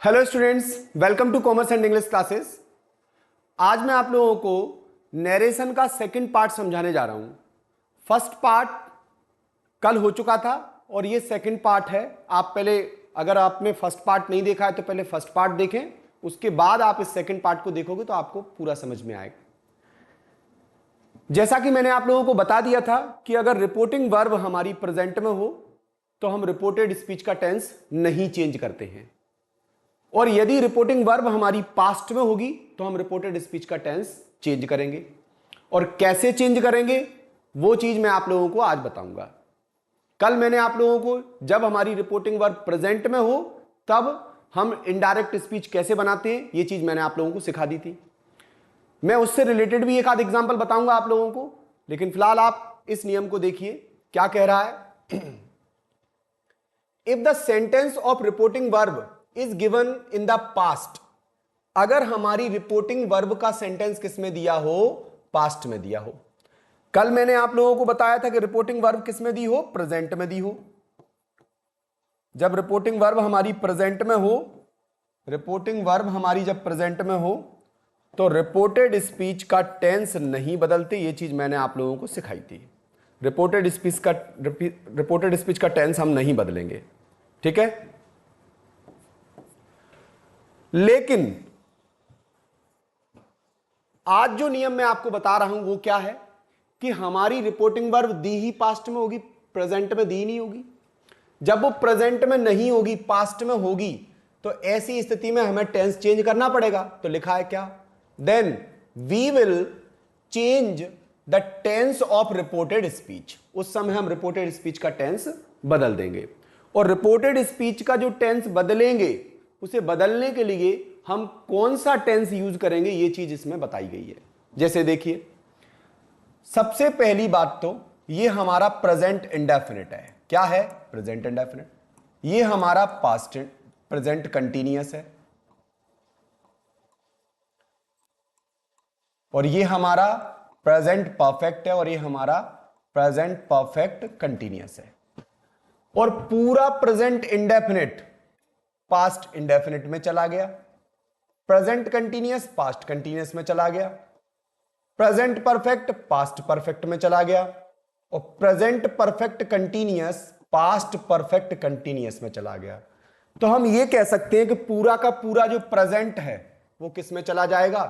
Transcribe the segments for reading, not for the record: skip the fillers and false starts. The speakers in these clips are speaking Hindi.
Hello students, welcome to commerce and English classes. आज मैं आप लोगों को नरेशन का सेकंड पार्ट समझाने जा रहा हूं। फर्स्ट पार्ट कल हो चुका था और ये सेकंड पार्ट है। आप पहले, अगर आपने फर्स्ट पार्ट नहीं देखा है तो पहले फर्स्ट पार्ट देखें, उसके बाद आप इस सेकंड पार्ट को देखोगे तो आपको पूरा समझ में आएगा। जैसा कि मैंने आप लोगों को बता दिया था कि अगर रिपोर्टिंग वर्ब हमारी प्रेजेंट में हो तो हम रिपोर्टेड स्पीच का टेंस नहीं चेंज करते हैं, और यदि रिपोर्टिंग वर्ब हमारी पास्ट में होगी तो हम रिपोर्टेड स्पीच का टेंस चेंज करेंगे। और कैसे चेंज करेंगे वो चीज मैं आप लोगों को आज बताऊंगा। कल मैंने आप लोगों को जब हमारी रिपोर्टिंग वर्ब प्रेजेंट में हो तब हम इनडायरेक्ट स्पीच कैसे बनाते हैं ये चीज मैंने आप लोगों को सिखा दी थी। मैं उससे रिलेटेड भी एक आध एग्जांपल बताऊंगा आप लोगों को, लेकिन फिलहाल आप इस नियम को देखिए क्या कह रहा है। If the sentence of reporting verb is given in the past, अगर हमारी रिपोर्टिंग वर्ब का सेंटेंस किस में दिया हो, पास्ट में दिया हो। कल मैंने आप लोगों को बताया था कि रिपोर्टिंग वर्ब किस में दी हो, प्रेजेंट में दी हो। जब रिपोर्टिंग वर्ब हमारी प्रेजेंट में हो, रिपोर्टिंग वर्ब हमारी जब प्रेजेंट में हो तो रिपोर्टेड स्पीच का टेंस नहीं बदलते। ये चीज मैंने आप लोगों को सिखाई थी। रिपोर्टेड स्पीच का टेंस हम नहीं बदलेंगे, ठीक है। लेकिन आज जो नियम मैं आपको बता रहा हूं वो क्या है कि हमारी रिपोर्टिंग वर्ब दी ही पास्ट में होगी, प्रेजेंट में दी नहीं होगी। जब वो प्रेजेंट में नहीं होगी, पास्ट में होगी, तो ऐसी स्थिति में हमें टेंस चेंज करना पड़ेगा। तो लिखा है क्या, then we will change the tense of reported speech. उस समय हम रिपोर्टेड स्पीच का टेंस बदल देंगे, और रिपोर्टेड स्पीच का जो टेंस बदलेंगे उसे बदलने के लिए हम कौन सा टेंस यूज करेंगे ये चीज इसमें बताई गई है। जैसे देखिए, सबसे पहली बात तो ये हमारा प्रेजेंट इंडेफिनिट है। क्या है? Present indefinite. ये हमारा पास्ट प्रेजेंट कंटीन्यूअस है, और ये हमारा प्रेजेंट परफेक्ट है, और ये हमारा प्रेजेंट परफेक्ट कंटीन्यूअस है। और पूरा प्रेजेंट इंडेफिनिट पास्ट इंडेफिनिट में चला गया, प्रेजेंट कंटीन्यूअस पास्ट कंटीन्यूअस में चला गया, प्रेजेंट परफेक्ट पास्ट परफेक्ट में चला गया, और present perfect continuous past perfect continuous में चला गया। तो हम ये कह सकते हैं कि पूरा का पूरा जो प्रेजेंट है वो किस में चला जाएगा,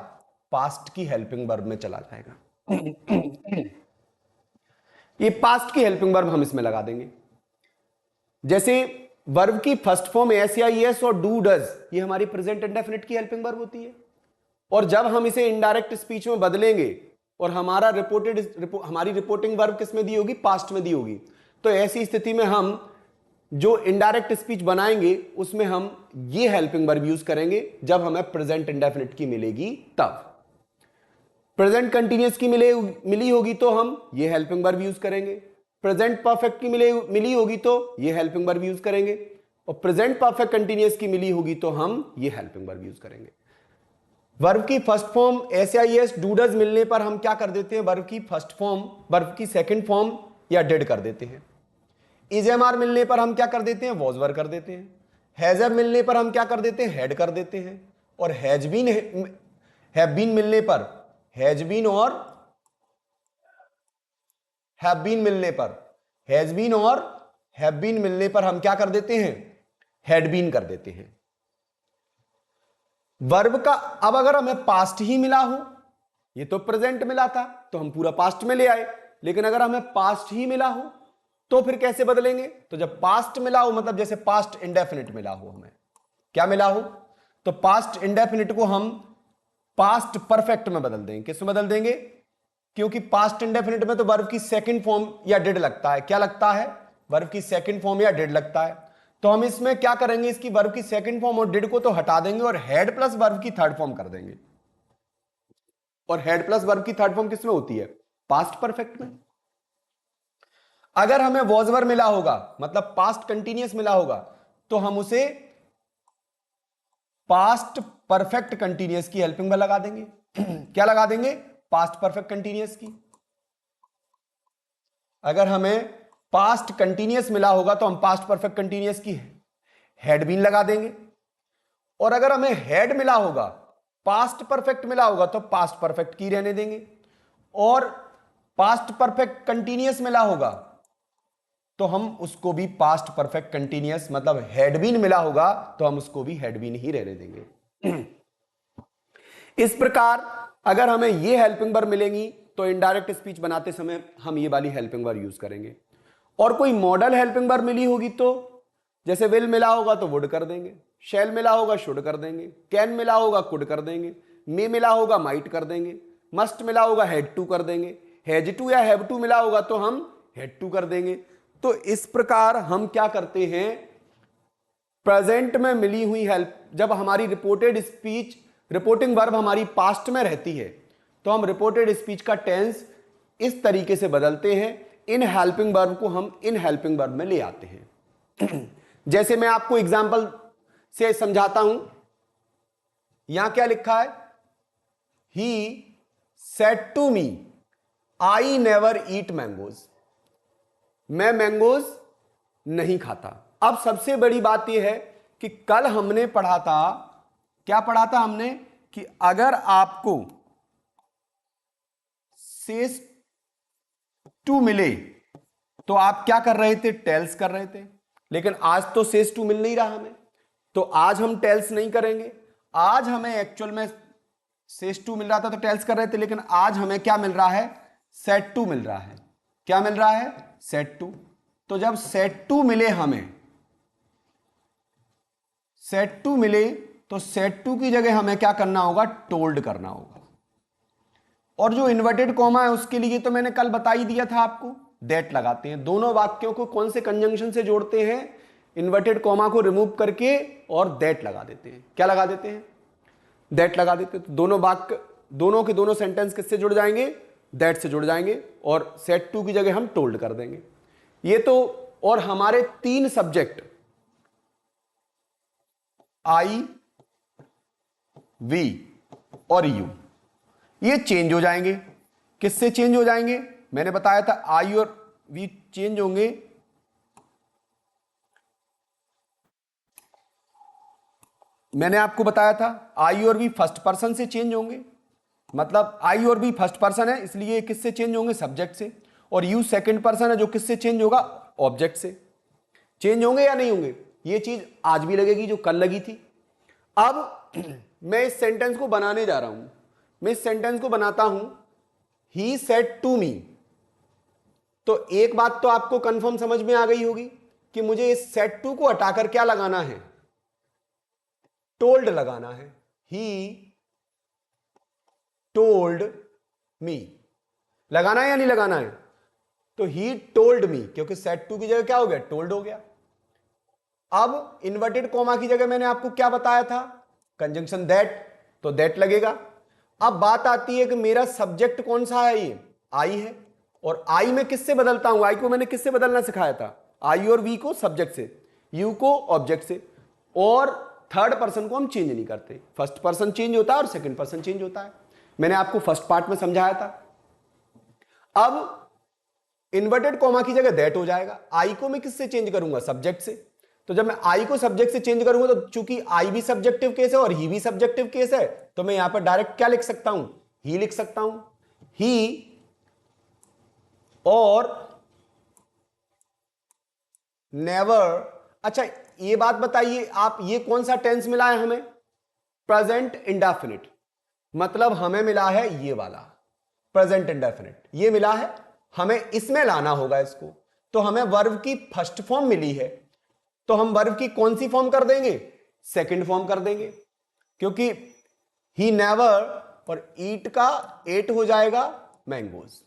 पास्ट की हेल्पिंग वर्ब में चला जाएगा। ये पास्ट की हेल्पिंग वर्ब हम इसमें लगा देंगे। जैसे वर्ब की फर्स्ट फॉर्म एस या एस और डू डज, ये हमारी प्रेजेंट इंडेफिनिट की हेल्पिंग वर्ब होती है। और जब हम इसे इनडायरेक्ट स्पीच में बदलेंगे और हमारी रिपोर्टिंग वर्ब किस में दी होगी, पास्ट में दी होगी, तो ऐसी स्थिति में हम जो इनडायरेक्ट स्पीच बनाएंगे उसमें हम ये हेल्पिंग वर्ब यूज करेंगे जब हमें प्रेजेंट इंडेफिनिट की मिलेगी तब। प्रेजेंट कंटीन्यूअस की मिली होगी तो हम ये हेल्पिंग वर्ब यूज करेंगे। प्रेजेंट परफेक्ट की मिली होगी तो ये हेल्पिंग वर्ब यूज करेंगे, और प्रेजेंट परफेक्ट कंटीन्यूअस की मिली होगी तो हम ये हेल्पिंग वर्ब यूज करेंगे। वर्ब की फर्स्ट फॉर्म एस या एस डू डज मिलने पर हम क्या कर देते हैं, वर्ब की फर्स्ट फॉर्म वर्ब की सेकंड फॉर्म या डिड कर देते हैं। इज एम आर मिलने पर हम क्या कर देते हैं, वॉज वर कर देते हैं। हैजर मिलने पर हम क्या कर देते हैं, हैड कर देते हैं। और हैज बीन मिलने पर हैज बीन और हैव बीन मिलने पर हैज बीन और हैव बीन मिलने पर हम क्या कर देते हैं, हैड बीन कर देते हैं। वर्ब का अब अगर हमें पास्ट ही मिला हो, ये तो प्रेजेंट मिला था तो हम पूरा पास्ट में ले आए, लेकिन अगर हमें पास्ट ही मिला हो तो फिर कैसे बदलेंगे। तो जब पास्ट मिला हो, मतलब जैसे पास्ट इंडेफिनिट मिला हो, हमें क्या मिला हो, तो पास्ट इंडेफिनिट को हम पास्ट परफेक्ट में बदल देंगे। किस में बदल देंगे, क्योंकि पास्ट इंडेफिनिट में तो वर्ब की सेकंड फॉर्म या डिड लगता है। क्या लगता है, वर्ब की सेकंड फॉर्म या डिड लगता है। तो हम इसमें क्या करेंगे, इसकी वर्ब की सेकंड फॉर्म और डिड को तो हटा देंगे और हेड प्लस वर्ब की थर्ड फॉर्म कर देंगे। और हेड प्लस वर्ब की थर्ड फॉर्म किसमें होती है, पास्ट परफेक्ट में। अगर हमें वॉज वर मिला होगा, मतलब पास्ट कंटीन्यूअस मिला होगा, तो हम उसे पास्ट परफेक्ट कंटीन्यूअस की हेल्पिंग में लगा देंगे। क्या लगा देंगे, पास्ट परफेक्ट कंटीन्यूअस की। अगर हमें पास्ट कंटीन्यूअस मिला होगा तो हम पास्ट परफेक्ट कंटीन्यूअस की हेड बीन लगा देंगे। और अगर हमें हैड मिला होगा, पास्ट परफेक्ट मिला होगा, तो पास्ट परफेक्ट की रहने देंगे, और पास्ट परफेक्ट कंटीन्यूअस मिला होगा तो हम उसको भी पास्ट परफेक्ट कंटीन्यूअस, मतलब हैड बीन मिला होगा तो हम उसको भी हैड बीन ही रहने देंगे। इस प्रकार अगर हमें ये हेल्पिंग वर्ब मिलेंगी तो इनडायरेक्ट स्पीच बनाते समय हम ये वाली हेल्पिंग वर्ब यूज करेंगे। और कोई मॉडल हेल्पिंग वर्ब मिली होगी तो जैसे विल मिला होगा तो वुड कर देंगे, शैल मिला होगा शुड कर देंगे, कैन मिला होगा कुड कर देंगे, मे मिला होगा माइट कर देंगे, मस्ट मिला होगा हैड टू कर देंगे, हैज टू या हैव टू मिला होगा तो हम हैड टू कर देंगे। तो इस प्रकार हम क्या करते हैं, प्रेजेंट में मिली हुई हेल्प, जब हमारी रिपोर्टेड स्पीच, रिपोर्टिंग वर्ब हमारी पास्ट में रहती है तो हम रिपोर्टेड स्पीच का टेंस इस तरीके से बदलते हैं, इन हेल्पिंग वर्ब को हम इन हेल्पिंग वर्ब में ले आते हैं। जैसे मैं आपको एग्जांपल से समझाता हूं, यहां क्या लिखा है, he said to me I never eat mangoes, मैं मैंगोज नहीं खाता। अब सबसे बड़ी बात यह है कि कल हमने पढ़ा था, क्या पढ़ा था हमने, कि अगर आपको सेज टू मिले तो आप क्या कर रहे थे, टेल्स कर रहे थे। लेकिन आज तो सेज टू मिल नहीं रहा हमें, तो आज हम टेल्स नहीं करेंगे। आज हमें एक्चुअल में सेज टू मिल रहा था तो टेल्स कर रहे थे, लेकिन आज हमें क्या मिल रहा है, सेड टू मिल रहा है। क्या मिल रहा है, सेड टू। तो जब सेड टू मिले हमें, सेड टू मिले तो सेड टू की जगह हमें क्या करना होगा, टोल्ड करना होगा। और जो इन्वर्टेड कॉमा है उसके लिए तो मैंने कल बता ही दिया था आपको, दैट लगाते हैं। दोनों वाक्यों को कौन से कंजंक्शन से जोड़ते हैं, इन्वर्टेड कॉमा को रिमूव करके और दैट लगा देते हैं। क्या लगा देते हैं, दैट लगा देते हैं। तो दोनों वाक्य, दोनों के दोनों सेंटेंस किससे जुड़ जाएंगे, दैट से जुड़ जाएंगे, और सेड टू की जगह हम टोल्ड कर देंगे। ये तो, और हमारे तीन सब्जेक्ट आई, वी और यू, ये चेंज हो जाएंगे। किससे चेंज हो जाएंगे, मैंने बताया था आई और वी चेंज होंगे मैंने आपको बताया था आई और वी फर्स्ट पर्सन से चेंज होंगे, मतलब आई और वी फर्स्ट पर्सन है इसलिए किससे चेंज होंगे, सब्जेक्ट से। और यू सेकंड पर्सन है जो किससे चेंज होगा, ऑब्जेक्ट से। चेंज होंगे या नहीं होंगे, ये चीज आज भी लगेगी जो कल लगी थी। अब मैं इस सेंटेंस को बनाने जा रहा हूं, मैं इस सेंटेंस को बनाता हूं, ही सेड टू मी। तो एक बात तो आपको कंफर्म समझ में आ गई होगी कि मुझे इस सेड टू को हटाकर क्या लगाना है, टोल्ड लगाना है। ही टोल्ड मी लगाना है या नहीं लगाना है, तो ही टोल्ड मी, क्योंकि सेड टू की जगह क्या हो गया, टोल्ड हो गया। अब इन्वर्टेड कॉमा की जगह मैंने आपको क्या बताया था, कंजंक्शन दैट, तो दैट लगेगा। अब बात आती है कि मेरा सब्जेक्ट कौन सा है, ये आई है, और आई में किससे बदलता हूं, आई को मैंने किससे बदलना सिखाया था, आई और वी को सब्जेक्ट से, यू को ऑब्जेक्ट से, और थर्ड पर्सन को हम चेंज नहीं करते। फर्स्ट पर्सन चेंज होता है और सेकंड पर्सन चेंज होता है, मैंने आपको फर्स्ट पार्ट में समझाया था। अब इन्वर्टेड कॉमा की जगह दैट हो जाएगा, आई को मैं किससे चेंज करूंगा, सब्जेक्ट से। तो जब मैं आई को सब्जेक्ट से चेंज करूंगा तो चूंकि आई भी सब्जेक्टिव केस है और ही भी सब्जेक्टिव केस है, तो मैं यहां पर डायरेक्ट क्या लिख सकता हूं, ही लिख सकता हूं। ही और नेवर। अच्छा ये बात बताइए आप, ये कौन सा टेंस मिला है हमें, प्रेजेंट इंडेफिनिट, मतलब हमें मिला है ये वाला प्रेजेंट इंडेफिनिट, ये मिला है, हमें इसमें लाना होगा इसको। तो हमें वर्ब की फर्स्ट फॉर्म मिली है, तो हम वर्ब की कौन सी फॉर्म कर देंगे, सेकंड फॉर्म कर देंगे, क्योंकि ही नेवर और ईट का एट हो जाएगा मैंगोज।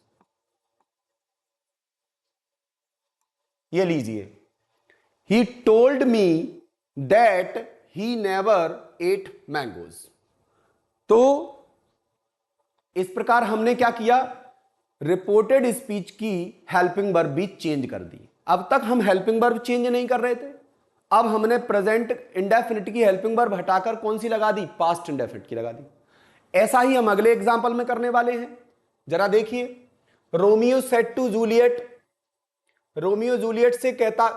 ये लीजिए, he told me that he never ate mangoes. तो इस प्रकार हमने क्या किया, रिपोर्टेड स्पीच की हेल्पिंग वर्ब भी चेंज कर दी। अब तक हम हेल्पिंग वर्ब चेंज नहीं कर रहे थे, अब हमने प्रेजेंट इंडेफिनिट की हेल्पिंग वर्ब हटाकर कौन सी लगा दी, पास्ट इंडेफिनिट की लगा दी। ऐसा ही हम अगले एग्जांपल में करने वाले हैं, जरा देखिए। Romeo said to Juliet, Romeo Juliet से कहता,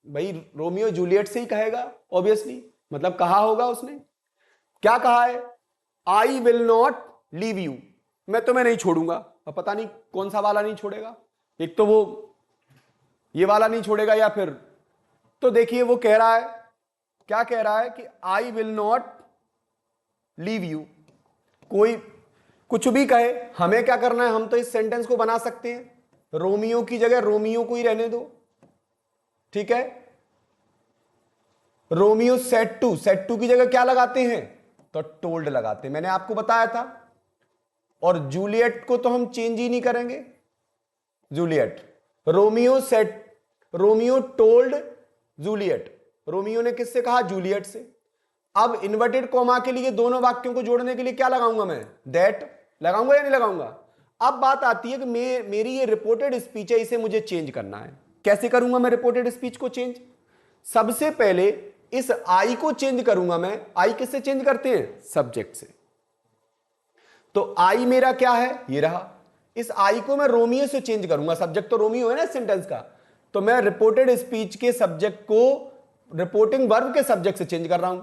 भाई रोमियो जूलियट से ही कहेगा ऑब्वियसली, मतलब कहा होगा उसने। क्या कहा है? I will not leave you, मैं तुम्हें नहीं छोड़ूंगा। अब पता नहीं कौन सा वाला नहीं छोड़ेगा, एक तो वो ये वाला नहीं छोड़ेगा या फिर, तो देखिए वो कह रहा है, क्या कह रहा है कि I will not leave you. कोई कुछ भी कहे, हमें क्या करना है, हम तो इस सेंटेंस को बना सकते हैं, रोमियो की जगह रोमियो को ही रहने दो, ठीक है। रोमियो सेड टू की जगह क्या लगाते हैं, तो टोल्ड लगाते हैं, मैंने आपको बताया था। और जूलियट को तो हम चेंज ही नहीं करेंगे, Juliet, Romeo told Juliet, Romeo ने किससे कहा, जूलियट से। अब इन्वर्टेड कॉमा के लिए दोनों वाक्यों को जोड़ने के लिए क्या लगाऊंगा मैं, दैट लगाऊंगा या नहीं लगाऊंगा। अब बात आती है कि मेरी ये रिपोर्टेड स्पीच है, इसे मुझे चेंज करना है। कैसे करूंगा मैं रिपोर्टेड स्पीच को चेंज? सबसे पहले इस आई को चेंज करूंगा मैं। आई किससे चेंज करते हैं, सब्जेक्ट से। तो आई मेरा क्या है, ये रहा। इस आई को मैं रोमियो से चेंज करूंगा, सब्जेक्ट तो रोमियो है ना सेंटेंस का। तो मैं रिपोर्टेड स्पीच के सब्जेक्ट को रिपोर्टिंग वर्ब के सब्जेक्ट से चेंज कर रहा हूं।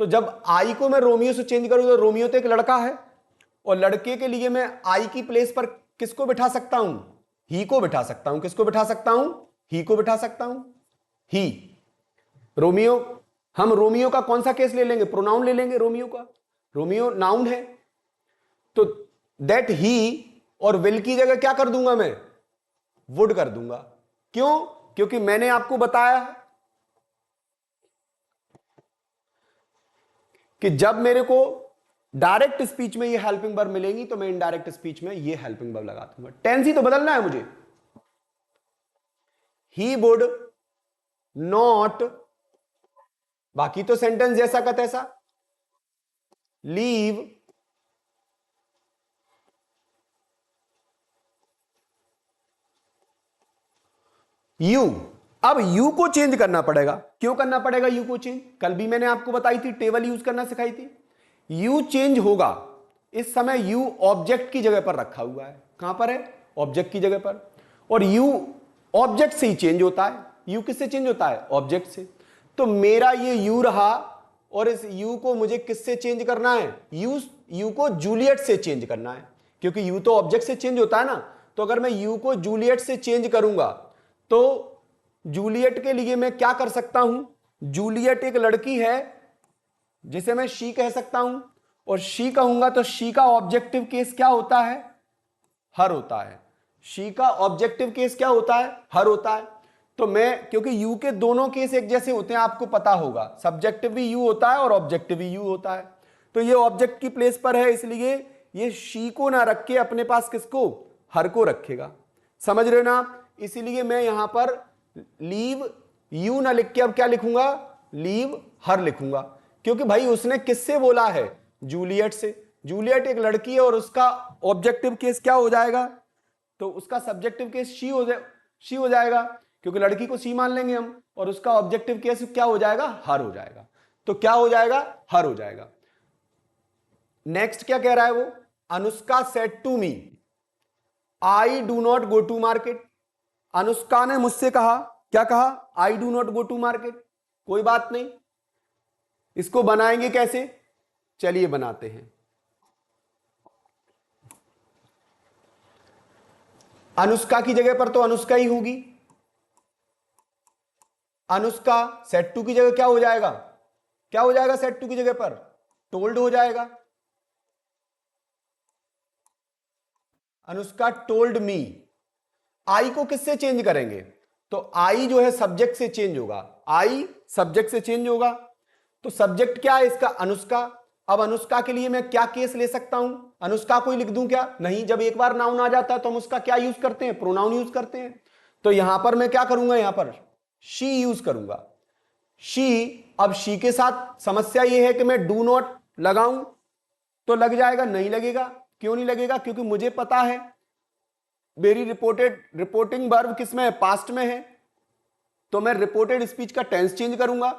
तो जब आई को मैं रोमियो से चेंज करूं, तो रोमियो तो एक लड़का है, और लड़के के लिए मैं आई की प्लेस पर किसको बिठा सकता हूं, ही को बिठा सकता हूं। किसको बिठा सकता हूं, ही को बिठा सकता हूं, ही। रोमियो, हम रोमियो का कौन सा केस ले लेंगे, प्रोनाउन ले लेंगे रोमियो का, रोमियो नाउन है। तो दैट ही और विल की जगह क्या कर दूंगा मैं, वुड कर दूंगा। क्यों, क्योंकि मैंने आपको बताया कि जब मेरे को डायरेक्ट स्पीच में ये हेल्पिंग वर्ब मिलेंगी, तो मैं इनडायरेक्ट स्पीच में ये हेल्पिंग वर्ब लगा दूंगा। टेंस ही तो बदलना है मुझे। ही वुड नॉट, बाकी तो सेंटेंस जैसा का तैसा, लीव यू। अब यू को चेंज करना पड़ेगा। क्यों करना पड़ेगा यू को चेंज, कल भी मैंने आपको बताई थी, टेबल यूज करना सिखाई थी। यू चेंज होगा, इस समय यू ऑब्जेक्ट की जगह पर रखा हुआ है। कहां पर है, ऑब्जेक्ट की जगह पर। और यू ऑब्जेक्ट से ही चेंज होता है। यू किससे चेंज होता है, ऑब्जेक्ट से। तो मेरा ये यू रहा, और इस यू को मुझे किससे चेंज करना है, यू को जूलियट से चेंज करना है, क्योंकि यू तो ऑब्जेक्ट से चेंज होता है ना। तो अगर मैं यू को जूलियट से चेंज करूंगा, तो जूलियट के लिए मैं क्या कर सकता हूं, जूलियट एक लड़की है जिसे मैं शी कह सकता हूं, और शी कहूंगा तो शी का ऑब्जेक्टिव केस क्या होता है, हर होता है। शी का ऑब्जेक्टिव केस क्या होता है, हर होता है। तो मैं, क्योंकि यू के दोनों केस एक जैसे होते हैं, आपको पता होगा, सब्जेक्टिव भी यू होता है और ऑब्जेक्टिव भी यू होता है। तो ये ऑब्जेक्ट की प्लेस पर है, इसलिए ये शी को ना रख के अपने पास किसको, हर को रखेगा। समझ रहे हो ना। इसलिए मैं यहां पर लीव यू ना लिख के अब क्या लिखूंगा, लीव हर लिखूंगा। क्योंकि भाई उसने किससे बोला है, जूलियट से। जूलियट एक लड़की है, और उसका ऑब्जेक्टिव केस क्या हो जाएगा, तो उसका सब्जेक्टिव केस शी हो जाएगा, क्योंकि लड़की को सी मान लेंगे हम, और उसका ऑब्जेक्टिव केस क्या हो जाएगा, हर हो जाएगा। तो क्या हो जाएगा, हर हो जाएगा। नेक्स्ट क्या कह रहा है वो, Anushka said to me I do not go to market. Anushka ने मुझसे कहा, क्या कहा, I do not go to market. कोई बात नहीं, इसको बनाएंगे कैसे, चलिए बनाते हैं। अनुष्का की जगह पर तो अनुष्का ही होगी। अनुष्का सेड टू की जगह क्या हो जाएगा, क्या हो जाएगा, सेड टू की जगह पर टोल्ड हो जाएगा। Anushka told me. आई को किससे चेंज करेंगे, तो आई जो है सब्जेक्ट से चेंज होगा, आई सब्जेक्ट से चेंज होगा। तो सब्जेक्ट क्या है इसका, अनुष्का। अब अनुष्का के लिए मैं क्या केस ले सकता हूं, अनुष्का को ही लिख दूं क्या, नहीं। जब एक बार नाउन आ जाता है तो हम उसका क्या यूज करते हैं, प्रोनाउन यूज करते हैं। तो यहां पर मैं क्या करूंगा, यहां पर शी यूज करूंगा, शी। अब शी के साथ समस्या यह है कि मैं डू नॉट लगाऊं तो लग जाएगा, नहीं लगेगा। क्यों नहीं लगेगा, क्योंकि मुझे पता है मेरी रिपोर्टिंग वर्ब किसमें है, पास्ट में है। तो मैं रिपोर्टेड स्पीच का टेंस चेंज करूंगा,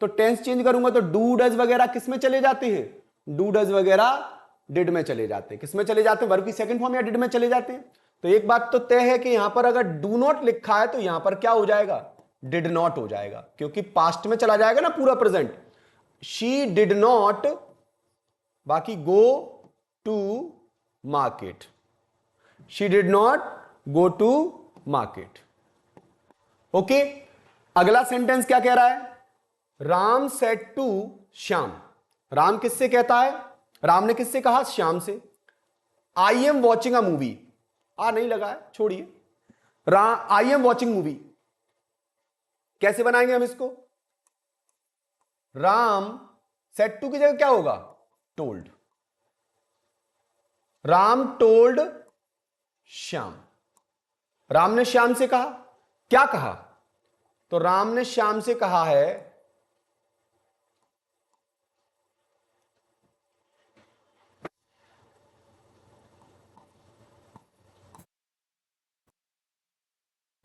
तो टेंस चेंज करूंगा तो डू डज वगैरह किसमें चले जाते हैं, डू डज वगैरह डिड में चले जाते हैं। किसमें चले जाते हैं, वर्ब की सेकंड फॉर्म या डिड में चले जाते हैं। तो एक बात तो तय है कि यहां पर अगर डू नॉट लिखा है तो यहां पर क्या हो जाएगा, डिड नॉट हो जाएगा, क्योंकि पास्ट में चला जाएगा ना पूरा प्रेजेंट। शी डिड नॉट बाकी go to market, she did not go to market. Okay, अगला सेंटेंस क्या कह रहा है? Ram said to Shyam. राम किससे कहता है? राम ने किससे कहा? श्याम से। I am watching a movie, नहीं लगा है, छोड़िए। आई एम वॉचिंग मूवी, कैसे बनाएंगे हम इसको? राम सेड टू की जगह क्या होगा? टोल्ड। राम टोल्ड श्याम। राम ने श्याम से कहा, क्या कहा? तो राम ने श्याम से कहा है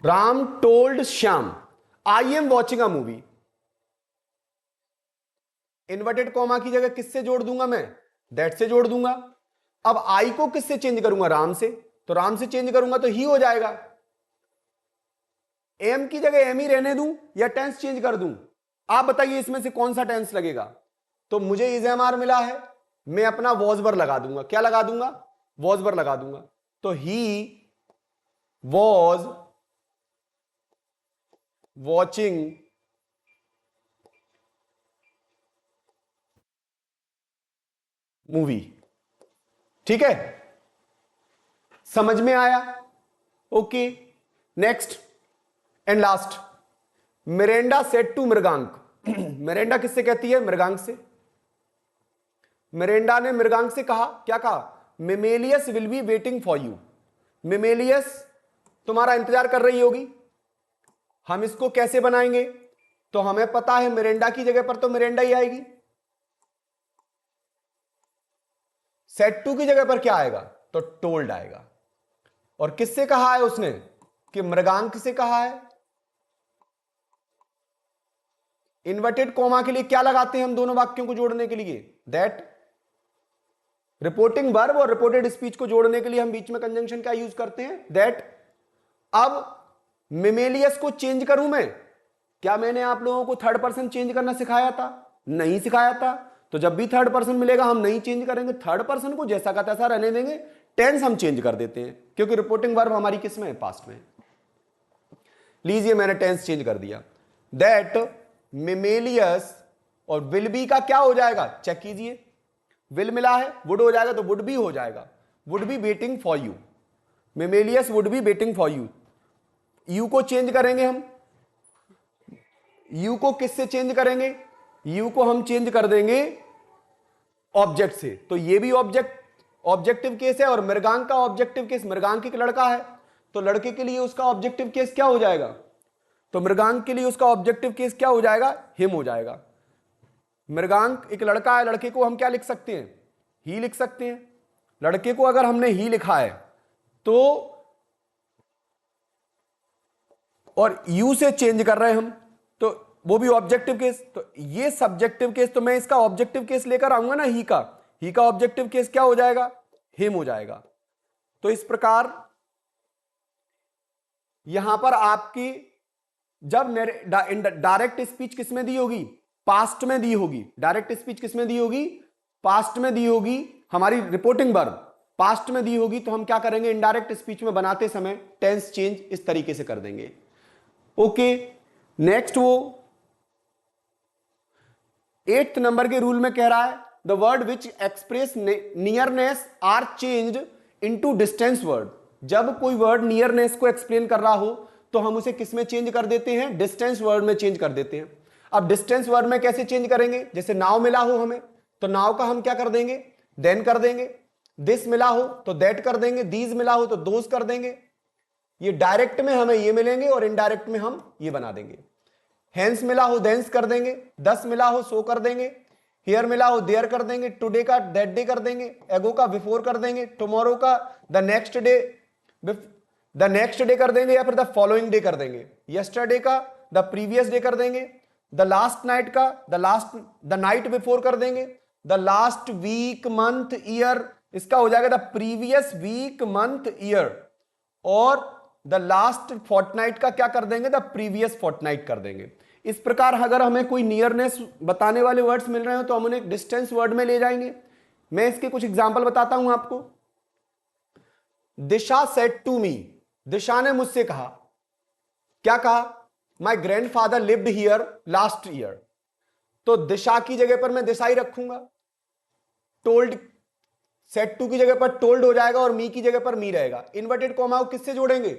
Ram told Shyam I am watching a movie. Inverted comma की जगह किससे जोड़ दूंगा मैं? दैट से जोड़ दूंगा। अब आई को किससे चेंज करूंगा? राम से। तो राम से चेंज करूंगा तो ही हो जाएगा। एम की जगह एम ही रहने दूं या टेंस चेंज कर दूं? आप बताइए इसमें से कौन सा टेंस लगेगा? तो मुझे इज एम आर मिला है, मैं अपना वॉज वर लगा दूंगा। क्या लगा दूंगा? वॉज वर लगा दूंगा। तो ही वॉज वॉचिंग मूवी। ठीक है, समझ में आया? Okay, next and last, Miranda said to Mrigank. Miranda किससे कहती है? मृगांक से। मिरेंडा ने मृगांक से कहा, क्या कहा? मिमेलियस will be waiting for you. मिमेलियस तुम्हारा इंतजार कर रही होगी। हम इसको कैसे बनाएंगे? तो हमें पता है मिरेंडा की जगह पर तो मिरेंडा ही आएगी। सेड टू की जगह पर क्या आएगा? तो टोल्ड आएगा। और किससे कहा है उसने? कि मृगांक से कहा है। इन्वर्टेड कॉमा के लिए क्या लगाते हैं हम दोनों वाक्यों को जोड़ने के लिए? दैट। रिपोर्टिंग वर्ब और रिपोर्टेड स्पीच को जोड़ने के लिए हम बीच में कंजंक्शन क्या यूज करते हैं? दैट। अब मिमेलियस को चेंज करूं मैं? क्या मैंने आप लोगों को थर्ड पर्सन चेंज करना सिखाया था? नहीं सिखाया था। तो जब भी थर्ड पर्सन मिलेगा हम नहीं चेंज करेंगे, थर्ड पर्सन को जैसा का तैसा रहने देंगे, टेंस हम चेंज कर देते हैं क्योंकि रिपोर्टिंग वर्ब हमारी किस में है? पास्ट में। लीजिए मैंने टेंस चेंज कर दिया। दैट मिमेलियस और विल बी का क्या हो जाएगा? चेक कीजिए। विल मिला है, वुड हो जाएगा तो वुड बी हो जाएगा। Would be waiting for you. मिमेलियस would be waiting for you. You को चेंज करेंगे हम। यू को किससे चेंज करेंगे? यू को हम चेंज कर देंगे ऑब्जेक्ट से। तो ये भी ऑब्जेक्टिव केस है और मृगांक का ऑब्जेक्टिव केस। मृगांक एक लड़का है तो लड़के के लिए उसका ऑब्जेक्टिव केस क्या हो जाएगा? तो मृगांक के लिए उसका ऑब्जेक्टिव केस क्या हो जाएगा? हिम हो जाएगा। मृगांक एक लड़का है, लड़के को हम क्या लिख सकते हैं? ही लिख सकते हैं। लड़के को अगर हमने ही लिखा है तो और यू से चेंज कर रहे हैं हम तो वो भी ऑब्जेक्टिव केस। तो ये सब्जेक्टिव केस, तो मैं इसका ऑब्जेक्टिव केस लेकर आऊंगा ना, ही का ऑब्जेक्टिव केस क्या हो जाएगा? हिम हो जाएगा। तो इस प्रकार यहां पर आपकी जब डायरेक्ट स्पीच किसमें दी होगी? पास्ट में दी होगी। डायरेक्ट स्पीच किसमें दी होगी? पास्ट में दी होगी। हमारी रिपोर्टिंग वर्ब पास्ट में दी होगी तो हम क्या करेंगे? इनडायरेक्ट स्पीच में बनाते समय टेंस चेंज इस तरीके से कर देंगे। ओके, नेक्स्ट वो 8th नंबर के रूल में कह रहा है the word which express nearness are changed into distance word. जब कोई वर्ड नियरनेस को एक्सप्लेन कर रहा हो तो हम उसे किस में चेंज कर देते हैं? डिस्टेंस वर्ड में चेंज कर देते हैं। अब डिस्टेंस वर्ड में कैसे चेंज करेंगे? जैसे नाउ मिला हो हमें तो नाउ का हम क्या कर देंगे? देन कर देंगे। दिस मिला हो तो दैट कर देंगे। दीज मिला हो तो दोज कर देंगे। ये डायरेक्ट में हमें ये मिलेंगे और इनडायरेक्ट में हम ये बना देंगे। हेंस मिला हो देंस कर देंगे। दस मिला हो सो कर देंगे। हियर मिला हो देयर कर देंगे। टुडे का दैट डे कर देंगे। एगो का बिफोर कर देंगे। टुमारो का द नेक्स्ट डे कर देंगे या फिर द फॉलोइंग डे कर देंगे। यस्टरडे का द प्रीवियस डे कर देंगे। द लास्ट नाइट का द नाइट बिफोर कर देंगे। The last week month year इसका हो जाएगा the previous week month year. और द लास्ट फोर्टनाइट का क्या कर देंगे? द प्रीवियस फोर्टनाइट कर देंगे। इस प्रकार अगर हमें कोई नियरनेस बताने वाले वर्ड्स मिल रहे हो तो हम उन्हें डिस्टेंस वर्ड में ले जाएंगे। मैं इसके कुछ एग्जाम्पल बताता हूं आपको। दिशा सेड टू मी, दिशा ने मुझसे कहा, क्या कहा? माई grandfather lived here last year. तो दिशा की जगह पर मैं दिशा ही रखूंगा। टोल्ड, सेट टू की जगह पर टोल्ड हो जाएगा और मी की जगह पर मी रहेगा। इन्वर्टेड कॉमा को किससे जोड़ेंगे?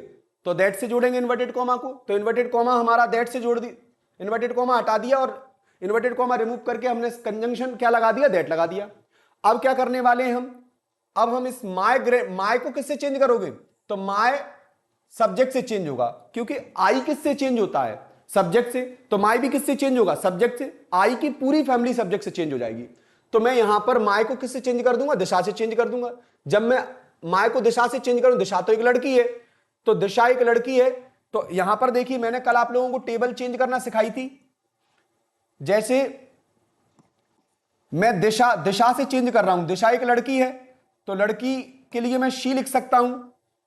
तो दैट से जोड़ेंगे इन्वर्टेड कॉमा को। तो इन्वर्टेड कॉमा हमारा दैट से जोड़ दी, इन्वर्टेड कॉमा हटा दिया और इन्वर्टेड कॉमा रिमूव करके हमने कंजंक्शन क्या लगा दिया? दैट लगा दिया। अब क्या करने वाले हैं हम? अब हम इस माय को किससे चेंज करोगे? तो माय सब्जेक्ट से चेंज होगा, क्योंकि आई किससे चेंज होता है? सब्जेक्ट से। तो माय भी किससे चेंज होगा? सब्जेक्ट से। आई की पूरी फैमिली सब्जेक्ट से चेंज हो जाएगी। तो मैं यहां पर माय को किससे चेंज कर दूंगा? दिशा से चेंज कर दूंगा। जब मैं माय को दिशा से चेंज करूं, दिशा तो एक लड़की है, तो दिशा एक लड़की है, तो यहां पर देखिए मैंने कल आप लोगों को टेबल चेंज करना सिखाई थी। जैसे मैं दिशा से चेंज कर रहा हूं, दिशा एक लड़की है, तो लड़की के लिए मैं शी लिख सकता हूं,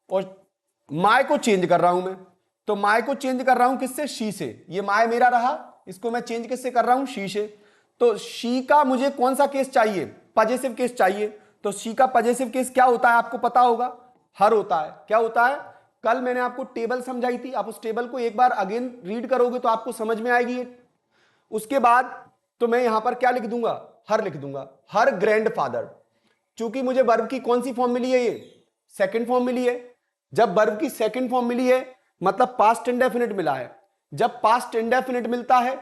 और माय को चेंज कर रहा हूं मैं, तो माय को चेंज कर रहा हूं किससे? शी से। ये माय मेरा रहा, इसको मैं चेंज किससे कर रहा हूं? शी से। तो शी का मुझे कौन सा केस चाहिए? पजेसिव केस चाहिए। तो शी का पजेसिव केस क्या होता है? आपको पता होगा, हर होता है। क्या होता है? कल मैंने आपको टेबल समझाई थी, आप उस टेबल को एक बार अगेन रीड करोगे तो आपको समझ में आएगी। उसके बाद तो मैं यहां पर क्या लिख दूंगा? हर लिख दूंगा। हर ग्रैंडफादर। चूंकि मुझे वर्ब की कौन सी फॉर्म मिली है? ये सेकंड फॉर्म मिली है। जब वर्ब की सेकंड फॉर्म मिली है मतलब पास्ट इंडेफिनिट मिला है। जब पास्ट इंडेफिनिट मिलता है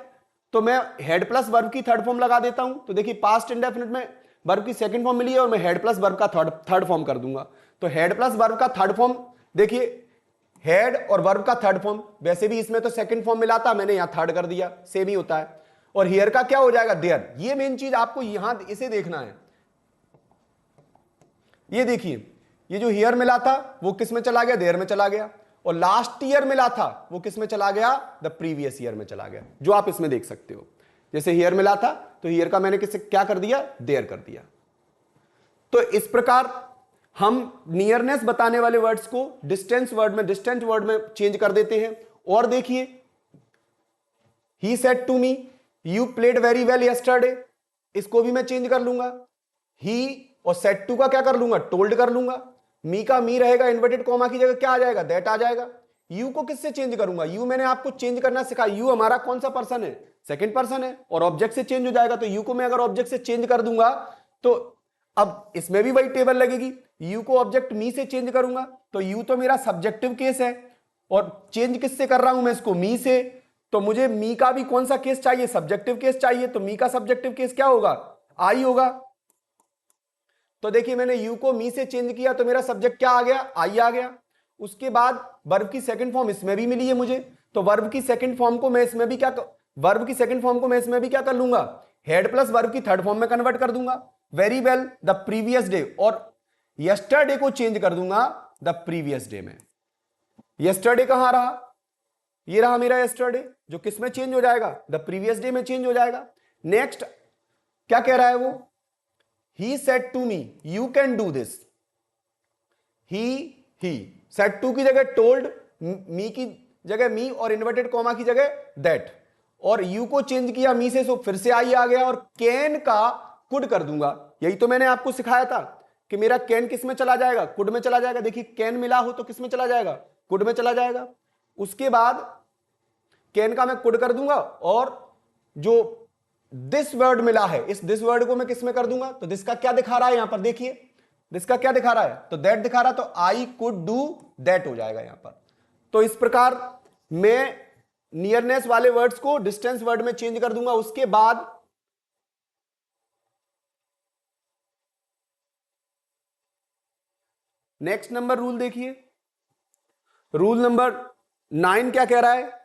तो मैं हेड प्लस वर्ब की थर्ड फॉर्म लगा देता हूं। तो देखिए पास्ट इंडेफिनिट में वर्ब की सेकंड फॉर्म मिली है और मैं हेड प्लस वर्ब का थर्ड फॉर्म कर दूंगा। तो हेड प्लस वर्ब का थर्ड फॉर्म, देखिए हेड और वर्ब का थर्ड फॉर्म, वैसे भी इसमें तो सेकंड फॉर्म मिला था, मैंने यहां थर्ड कर दिया, सेम ही होता है। और हियर का क्या हो जाएगा? देयर। ये मेन चीज आपको यहां इसे देखना है। ये देखिए, ये जो हियर मिला था वो किस में चला गया? देयर में चला गया। और लास्ट ईयर मिला था वो किस में चला गया? द प्रीवियस ईयर में चला गया, जो आप इसमें देख सकते हो। जैसे हियर मिला था तो हियर का मैंने किससे क्या कर दिया? देयर कर दिया। तो इस प्रकार हम नियरनेस बताने वाले वर्ड्स को डिस्टेंस वर्ड में, डिस्टेंट वर्ड में चेंज कर देते हैं। और देखिए, he said to me you played very well yesterday, इसको भी मैं चेंज कर लूंगा। ही और सेड टू का क्या कर लूंगा? टोल्ड कर लूंगा। मी का मी रहेगा, इन्वर्टेड कॉमा की जगह क्या आ जाएगा? दैट आ जाएगा। यू को किससे चेंज करूंगा? यू मैंने आपको चेंज करना सिखाया। यू हमारा कौन सा पर्सन है? सेकंड पर्सन है, और ऑब्जेक्ट से चेंज हो जाएगा। तो यू को मैं अगर ऑब्जेक्ट से चेंज कर दूंगा तो अब इसमें भी वही टेबल लगेगी। यू को ऑब्जेक्ट मी से चेंज करूंगा तो यू तो मेरा सब्जेक्टिव केस है, और चेंज किससे कर रहा हूं मैं इसको? मी से। तो मुझे मी का भी कौन सा केस चाहिए? सब्जेक्टिव केस चाहिए। तो मी का सब्जेक्टिव केस क्या होगा? आई होगा। तो देखिए मैंने यू को मी से चेंज किया तो मेरा सब्जेक्ट क्या आ गया? आई आ गया। उसके बाद वर्ब की सेकंड फॉर्म इसमें भी मिली है मुझे, तो वर्ब की सेकंड फॉर्म को मैं इसमें भी क्या कर लूंगा? हेड प्लस वर्ब की थर्ड फॉर्म में कन्वर्ट कर दूंगा। Very well the previous day, और यस्टरडे को चेंज कर दूंगा द प्रीवियस डे में। यस्टरडे कहां रहा? ये रहा मेरा यस्टरडे, जो किस में चेंज हो जाएगा? द प्रीवियस डे में चेंज हो जाएगा। नेक्स्ट क्या कह रहा है वो? He said to me, you can do this. He said to की जगह told, me की जगह me और इन्वर्टेड कॉमा की जगह that, और you को चेंज किया me से, सो फिर से आई आ गया, और can का could कर दूंगा। यही तो मैंने आपको सिखाया था कि मेरा can किस में चला जाएगा? could में चला जाएगा। देखिए can मिला हो तो किस में चला जाएगा? could में चला जाएगा। उसके बाद can का मैं could कर दूंगा, और जो दिस वर्ड मिला है, इस दिस वर्ड को मैं किस में कर दूंगा? तो दिस का क्या दिखा रहा है यहां पर? देखिए दिस का क्या दिखा रहा है? तो दैट दिखा रहा, तो आई कुड डू दैट हो जाएगा यहां पर। तो इस प्रकार मैं नियरनेस वाले वर्ड्स को डिस्टेंस वर्ड में चेंज कर दूंगा। उसके बाद नेक्स्ट नंबर रूल देखिए, रूल नंबर 9 क्या कह रहा है?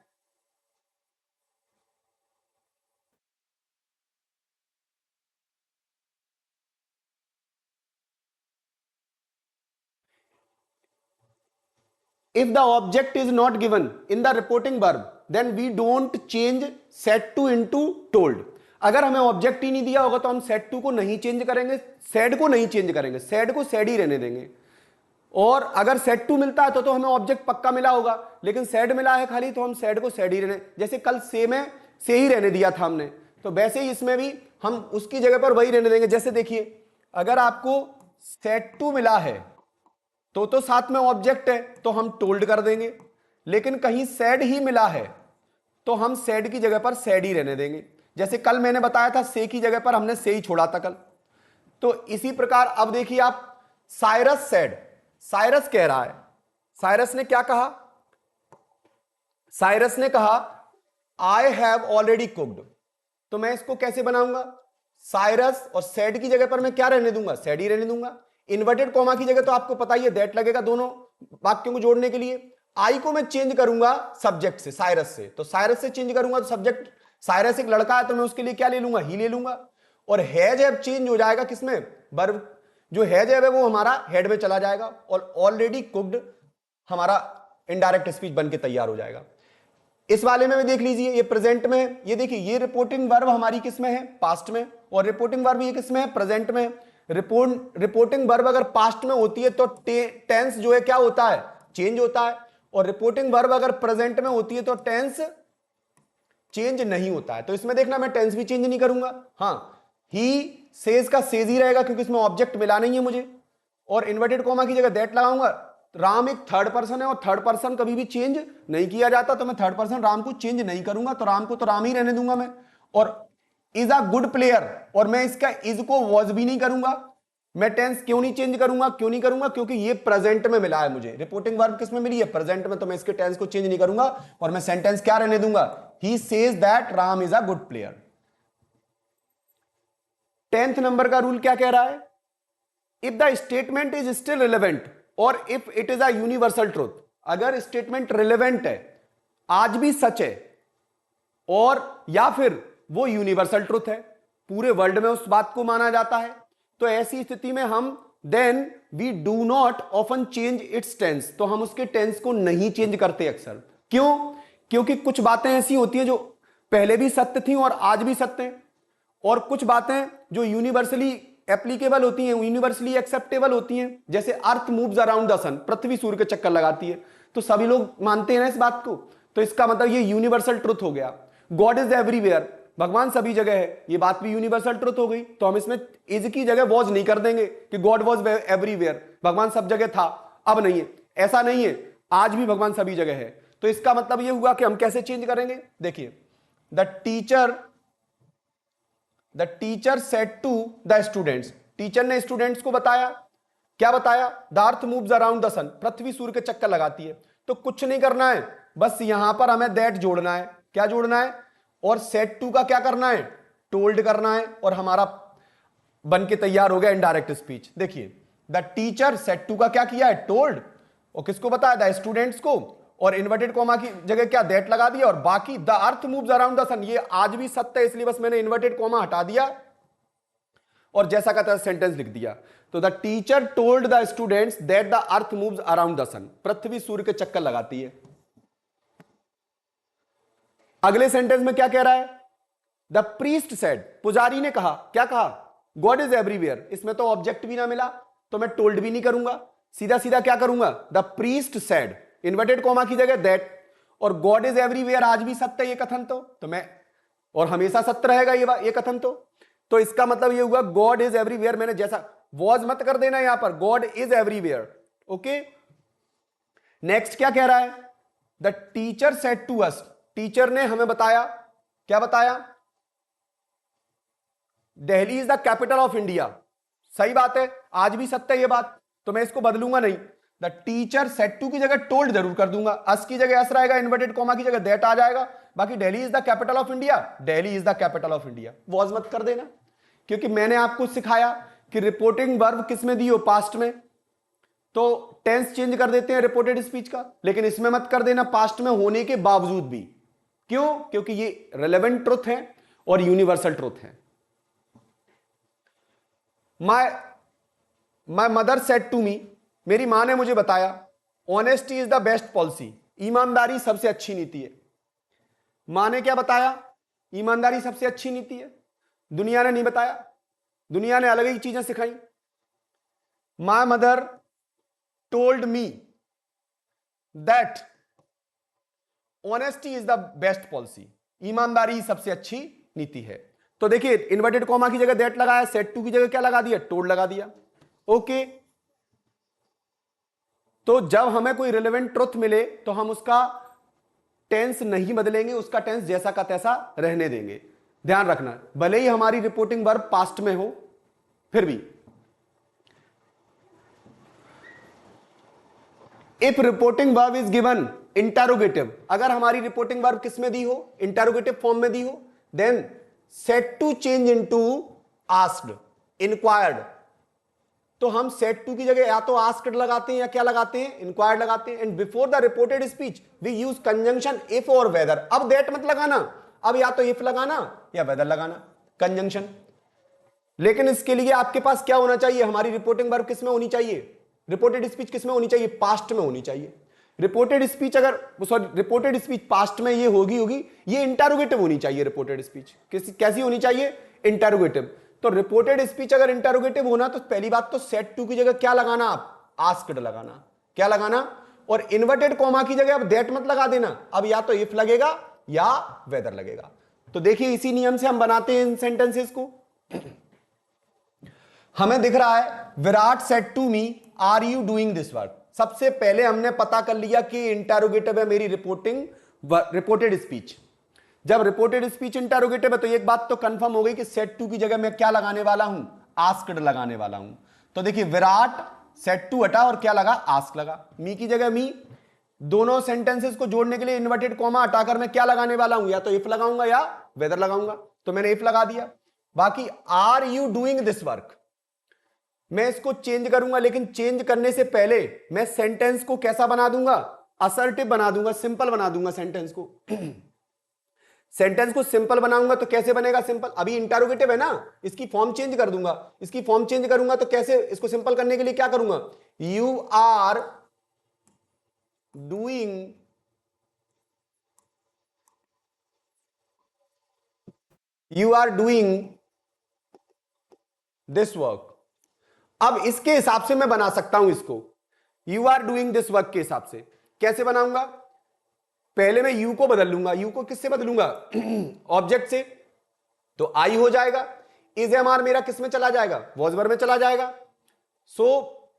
If the object is not given in the reporting verb, then we don't change said to into told. अगर हमें ऑब्जेक्ट ही नहीं दिया होगा तो हम said to को नहीं चेंज करेंगे, said को नहीं चेंज करेंगे, said को said ही रहने देंगे। और अगर said to मिलता है तो हमें ऑब्जेक्ट पक्का मिला होगा, लेकिन said मिला है खाली तो हम said को said ही रहने, जैसे कल से में से ही रहने दिया था हमने, तो वैसे ही इसमें भी हम उसकी जगह पर वही रहने देंगे। जैसे देखिए अगर आपको सेड टू मिला है तो साथ में ऑब्जेक्ट है तो हम टोल्ड कर देंगे, लेकिन कहीं सेड ही मिला है तो हम सेड की जगह पर सेड ही रहने देंगे। जैसे कल मैंने बताया था से की जगह पर हमने से ही छोड़ा था कल। तो इसी प्रकार अब देखिए आप, साइरस सेड, साइरस कह रहा है, साइरस ने क्या कहा, साइरस ने कहा आई हैव ऑलरेडी कुक्ड। तो मैं इसको कैसे बनाऊंगा, साइरस और सेड की जगह पर मैं क्या रहने दूंगा, सेड ही रहने दूंगा। इन्वर्टेड कॉमा की जगह तो आपको पता ही है दैट लगेगा दोनों वाक्यों को जोड़ने के लिए। आई को मैं चेंज करूंगा सब्जेक्ट से, साइरस से, तो साइरस से चेंज करूंगा तो सब्जेक्ट, साइरस एक लड़का है तो मैं उसके लिए क्या ले लूंगा, ही ले लूंगा। और हैज अब चेंज हो जाएगा किसमें, वर्ब, जो हैज है वो हमारा हेड में चला जाएगा और ऑलरेडी कुक्ड हमारा इनडायरेक्ट स्पीच बन के तैयार हो जाएगा। इस वाले में भी देख लीजिए, ये प्रेजेंट में है, ये देखिए ये रिपोर्टिंग वर्ब हमारी किस में है, पास्ट में, और रिपोर्टिंग वर्ब ये किस में है, प्रेजेंट में। रिपोर्टिंग वर्ब अगर पास्ट में होती है तो टेंस जो है क्या होता है, चेंज होता है, और रिपोर्टिंग वर्ब अगर प्रेजेंट में होती है तो टेंस चेंज नहीं होता है। तो इसमें देखना मैं टेंस भी चेंज नहीं करूंगा, हाँ ही सेज का सेज ही रहेगा क्योंकि इसमें ऑब्जेक्ट मिला नहीं है मुझे, और इन्वर्टेड कॉमा की जगह दैट लगाऊंगा। राम एक थर्ड पर्सन है और थर्ड पर्सन कभी भी चेंज नहीं किया जाता, तो मैं थर्ड पर्सन राम को चेंज नहीं करूंगा, तो राम को तो राम ही रहने दूंगा मैं। और इज अ गुड प्लेयर, और मैं इसका इज को वॉज भी नहीं करूंगा। मैं टेंस क्यों नहीं चेंज करूंगा, क्यों नहीं करूंगा, क्योंकि ये प्रेजेंट में मिला है मुझे, रिपोर्टिंग वर्ब किस में मिली है, प्रेजेंट में, तो मैं इसके टेंस को चेंज नहीं करूंगा और मैं सेंटेंस क्या रहने दूंगा, he says that Ram is a good player. 10th number का रूल क्या कह रहा है, if the statement is still relevant और if it is a universal truth, अगर स्टेटमेंट रिलेवेंट है, आज भी सच है, और या फिर वो यूनिवर्सल ट्रूथ है, पूरे वर्ल्ड में उस बात को माना जाता है, तो ऐसी स्थिति में हम then we do not often change its tense, तो हम उसके टेंस को नहीं चेंज करते अक्सर। क्यों, क्योंकि कुछ बातें ऐसी होती हैं जो पहले भी सत्य थी और आज भी सत्य हैं, और कुछ बातें जो यूनिवर्सली एप्लीकेबल होती हैं, यूनिवर्सली एक्सेप्टेबल होती हैं, जैसे अर्थ मूव्स अराउंड द सन, पृथ्वी सूर्य के चक्कर लगाती है, तो सभी लोग मानते हैं ना इस बात को, तो इसका मतलब ये यूनिवर्सल ट्रुथ हो गया। गॉड इज एवरीवेयर, भगवान सभी जगह है, ये बात भी यूनिवर्सल ट्रुथ हो गई, तो हम इसमें इज की जगह वॉज नहीं कर देंगे कि गॉड वॉज एवरीवेयर, भगवान सब जगह था, अब नहीं है, ऐसा नहीं है, आज भी भगवान सभी जगह है। तो इसका मतलब ये हुआ कि हम कैसे चेंज करेंगे, देखिए the teacher said to the students, teacher ने स्टूडेंट्स को बताया, क्या बताया, the earth moves around the sun, पृथ्वी सूर्य के चक्कर लगाती है, तो कुछ नहीं करना है, बस यहां पर हमें दैट जोड़ना है, क्या जोड़ना है, और सेड टू का क्या करना है, टोल्ड करना है, और हमारा बन के तैयार हो गया इनडायरेक्ट स्पीच। देखिए द टीचर सेड टू का क्या किया है, टोल्ड, और किसको बताया, द स्टूडेंट्स को, और इन्वर्टेड कॉमा की जगह क्या दैट लगा दिया, और बाकी the earth moves around the sun, ये आज भी सत्य है, इसलिए बस मैंने इन्वर्टेड कॉमा हटा दिया और जैसा का तैसा सेंटेंस लिख दिया। तो the teacher told the students that the earth moves around the sun, पृथ्वी सूर्य के चक्कर लगाती है। अगले सेंटेंस में क्या कह रहा है, द प्रीस्ट सेड, पुजारी ने कहा, क्या कहा, गॉड इज एवरीवेयर, इसमें तो ऑब्जेक्ट भी ना मिला, तो मैं टोल्ड भी नहीं करूंगा, सीधा सीधा क्या करूंगा, the priest said, inverted comma की जगह दैट, और गॉड इज एवरीवेयर आज भी सत्य है ये कथन, तो मैं, और हमेशा सत्य रहेगा ये कथन, तो इसका मतलब ये हुआ गॉड इज एवरीवेयर, मैंने जैसा वॉज मत कर देना यहां पर, God is everywhere. Okay, next क्या कह रहा है, the teacher said to us, teacher ने हमें बताया, क्या बताया, Delhi is the capital of India, सही बात है, आज भी सत्य है ये बात, तो मैं इसको बदलूंगा नहीं, द टीचर सेड टू की जगह टोल्ड जरूर कर दूंगा, अस की जगह अस रहेगा, इन्वर्टेड कॉमा की जगह दैट आ जाएगा, बाकी Delhi is the capital of India, Delhi is the capital of India, was मत कर देना, क्योंकि मैंने आपको सिखाया कि रिपोर्टिंग वर्ब किस में दी हो, पास्ट में, तो टेंस चेंज कर देते हैं रिपोर्टेड स्पीच का, लेकिन इसमें मत कर देना पास्ट में होने के बावजूद भी, क्यों, क्योंकि ये रिलेवेंट ट्रुथ है और यूनिवर्सल ट्रुथ है। My mother said to me, मेरी मां ने मुझे बताया, honesty is the best policy, ईमानदारी सबसे अच्छी नीति है। मां ने क्या बताया, ईमानदारी सबसे अच्छी नीति है, दुनिया ने नहीं बताया, दुनिया ने अलग ही चीजें सिखाई। My mother told me that honesty is the best policy, ईमानदारी सबसे अच्छी नीति है। तो देखिए इन्वर्टेड कॉमा की जगह दैट लगाया, सेट टू की जगह क्या लगा दिया, टोल्ड लगा दिया। ओके, तो जब हमें कोई रिलेवेंट ट्रुथ मिले तो हम उसका टेंस नहीं बदलेंगे, उसका टेंस जैसा का तैसा रहने देंगे। ध्यान रखना, भले ही हमारी रिपोर्टिंग वर्ब पास्ट में हो फिर भी। If reporting verb is given interrogative, अगर हमारी रिपोर्टिंग वर्ब किस में दी हो, इंटरोगेटिव फॉर्म में दी हो, then said to change into asked, inquired. तो हम सेट टू की जगह या तो आस्क्ड लगाते हैं या क्या लगाते हैं, इंक्वायर्ड लगाते हैं। And before the reported speech we use conjunction if और वेदर। अब दैट मत लगाना, अब या तो इफ लगाना या वेदर लगाना, कंजंक्शन। लेकिन इसके लिए आपके पास क्या होना चाहिए, हमारी रिपोर्टिंग वर्ब किस में होनी चाहिए, रिपोर्टेड स्पीच किस में होनी चाहिए, पास्ट में होनी चाहिए। रिपोर्टेड स्पीच अगर, सॉरी, रिपोर्टेड स्पीच पास्ट में ये होगी, ये इंटरोगेटिव होनी चाहिए। रिपोर्टेड स्पीच कैसी होनी चाहिए, इंटरोगेटिव। तो रिपोर्टेड स्पीच अगर इंटरोगेटिव होना तो पहली बात तो सेट टू की जगह क्या लगाना, आप आस्क्ड लगाना, क्या लगाना। और इन्वर्टेड कॉमा की जगह अब दैट मत लगा देना, अब या तो इफ लगेगा या वेदर लगेगा। तो देखिए इसी नियम से हम बनाते हैं इन सेंटेंसेस को। हमें दिख रहा है Virat said to me are you doing this work. सबसे पहले हमने पता कर लिया कि इंटरोगेटिव है मेरी रिपोर्टेड स्पीच। जब रिपोर्टेड स्पीच इंटरोगेटिव है तो एक बात तो कंफर्म हो गई कि सेट टू की जगह मैं क्या लगाने वाला हूं, आस्क्ड लगाने वाला हूं। तो देखिए विराट सेट टू हटा और क्या लगा, आस्क लगा। मी की जगह मी, दोनों सेंटेंसेस को जोड़ने के लिए इन्वर्टेड कॉमा हटाकर मैं क्या लगाने वाला हूं, या तो इफ लगाऊंगा या वेदर लगाऊंगा। तो मैंने इफ लगा दिया। बाकी are you doing this work, मैं इसको चेंज करूंगा, लेकिन चेंज करने से पहले मैं सेंटेंस को कैसा बना दूंगा, असर्टिव बना दूंगा, सिंपल बना दूंगा सेंटेंस को। सेंटेंस को सिंपल बनाऊंगा तो कैसे बनेगा सिंपल, अभी इंटरोगेटिव है ना, इसकी फॉर्म चेंज कर दूंगा। इसकी फॉर्म चेंज करूंगा तो कैसे, इसको सिंपल करने के लिए क्या करूंगा, you are doing this work. अब इसके हिसाब से मैं बना सकता हूं इसको, you are doing this work के हिसाब से। कैसे बनाऊंगा, पहले मैं यू को बदल लूंगा। यू को किससे बदलूंगा, ऑब्जेक्ट से। तो आई हो जाएगा, इज एम आर मेरा किस में चला जाएगा, वॉज वर्ब में चला जाएगा। सो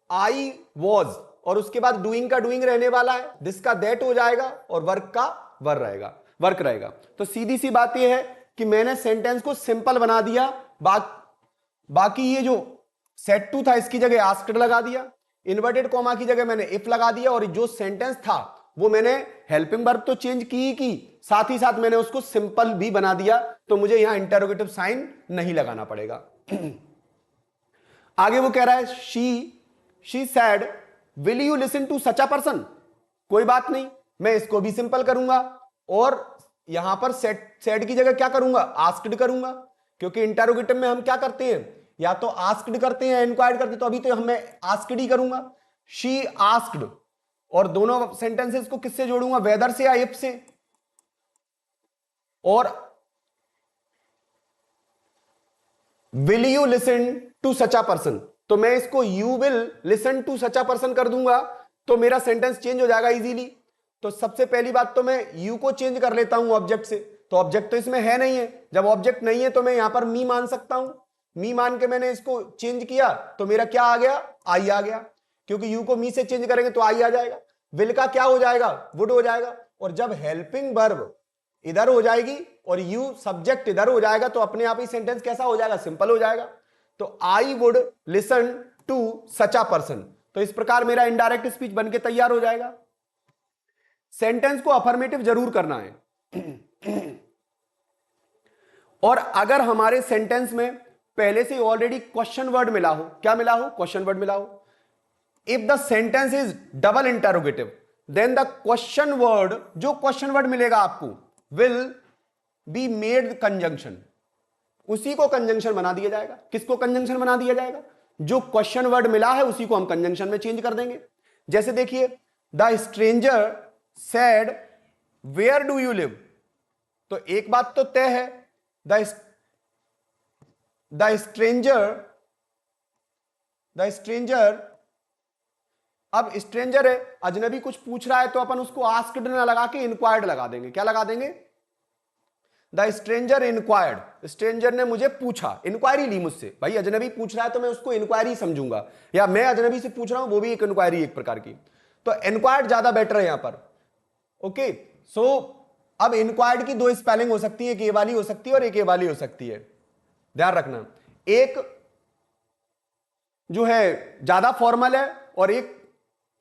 आई वॉज, और उसके बाद डूइंग का डूइंग रहने वाला है, दिस का दैट हो जाएगा, और वर्क का वर्क रहेगा। तो सीधी सी बात यह है कि मैंने सेंटेंस को सिंपल बना दिया। बाकी ये जो सेट टू था इसकी जगह आस्क्ड लगा दिया, इन्वर्टेड कॉमा की जगह मैंने इफ लगा दिया, और जो सेंटेंस था वो मैंने हेल्पिंग वर्ब तो चेंज की, साथ ही साथ मैंने उसको सिंपल भी बना दिया। तो मुझे यहां इंटरोगेटिव साइन नहीं लगाना पड़ेगा। आगे वो कह रहा है she said will you listen to such a person. कोई बात नहीं, मैं इसको भी सिंपल करूंगा, और यहां पर सेड की जगह क्या करूंगा, आस्क्ड करूंगा। क्योंकि इंटरोगेटिव में हम क्या करते हैं, या तो आस्क्ड करते हैं या इंक्वायर्ड करते हैं। तो अभी तो मैं आस्क्ड ही करूंगा, शी आस्क्ड। और दोनों सेंटेंसेस को किससे जोड़ूंगा, वेदर से या इफ से। और will you listen to such a person, तो मैं इसको you will listen to such a person कर दूंगा, तो मेरा सेंटेंस चेंज हो जाएगा इजीली। तो सबसे पहली बात तो मैं यू को चेंज कर लेता हूं ऑब्जेक्ट से। तो ऑब्जेक्ट तो इसमें है नहीं है, जब ऑब्जेक्ट नहीं है तो मैं यहां पर मी मान सकता हूं। मी मान के मैंने इसको चेंज किया तो मेरा क्या आ गया, आई आ गया। क्योंकि यू को मी से चेंज करेंगे तो आई आ जाएगा। विल का क्या हो जाएगा, वुड हो जाएगा। और जब हेल्पिंग वर्ब इधर हो जाएगी और यू सब्जेक्ट इधर हो जाएगा तो अपने आप ही सेंटेंस कैसा हो जाएगा, सिंपल हो जाएगा। तो I would listen to such a person. तो इस प्रकार मेरा इनडायरेक्ट स्पीच बनके तैयार हो जाएगा। सेंटेंस को अफर्मेटिव जरूर करना है। और अगर हमारे सेंटेंस में पहले से ऑलरेडी क्वेश्चन वर्ड मिला हो, क्या मिला हो, क्वेश्चन वर्ड मिला हो। If the sentence is double interrogative then the question word, जो क्वेश्चन वर्ड मिलेगा आपको, विल बी मेड कंजंक्शन। उसी को कंजंक्शन बना दिया जाएगा। किसको कंजंक्शन बना दिया जाएगा, जो क्वेश्चन वर्ड मिला है उसी को हम कंजंक्शन में चेंज कर देंगे। जैसे देखिए, the stranger said where do you live. तो एक बात तो तय है, द स्ट्रेंजर, अब स्ट्रेंजर है, अजनबी कुछ पूछ रहा है, तो अपन उसको आस्क्ड ना लगा के इंक्वायर्ड लगा देंगे। क्या लगा देंगे, द स्ट्रेंजर इंक्वायर्ड, स्ट्रेंजर ने मुझे पूछा, इंक्वायरी ली मुझसे, भाई अजनबी पूछ रहा है तो मैं उसको इंक्वायरी समझूंगा, या मैं अजनबी से पूछ रहा हूं वो भी एक इंक्वायरी एक प्रकार की, तो इंक्वायर्ड ज्यादा बेटर है यहां पर। ओके सो अब इंक्वायर्ड की दो स्पेलिंग हो सकती है, एक ए वाली हो सकती है और एक ए वाली हो सकती है, ध्यान रखना। एक जो है ज्यादा फॉर्मल है और एक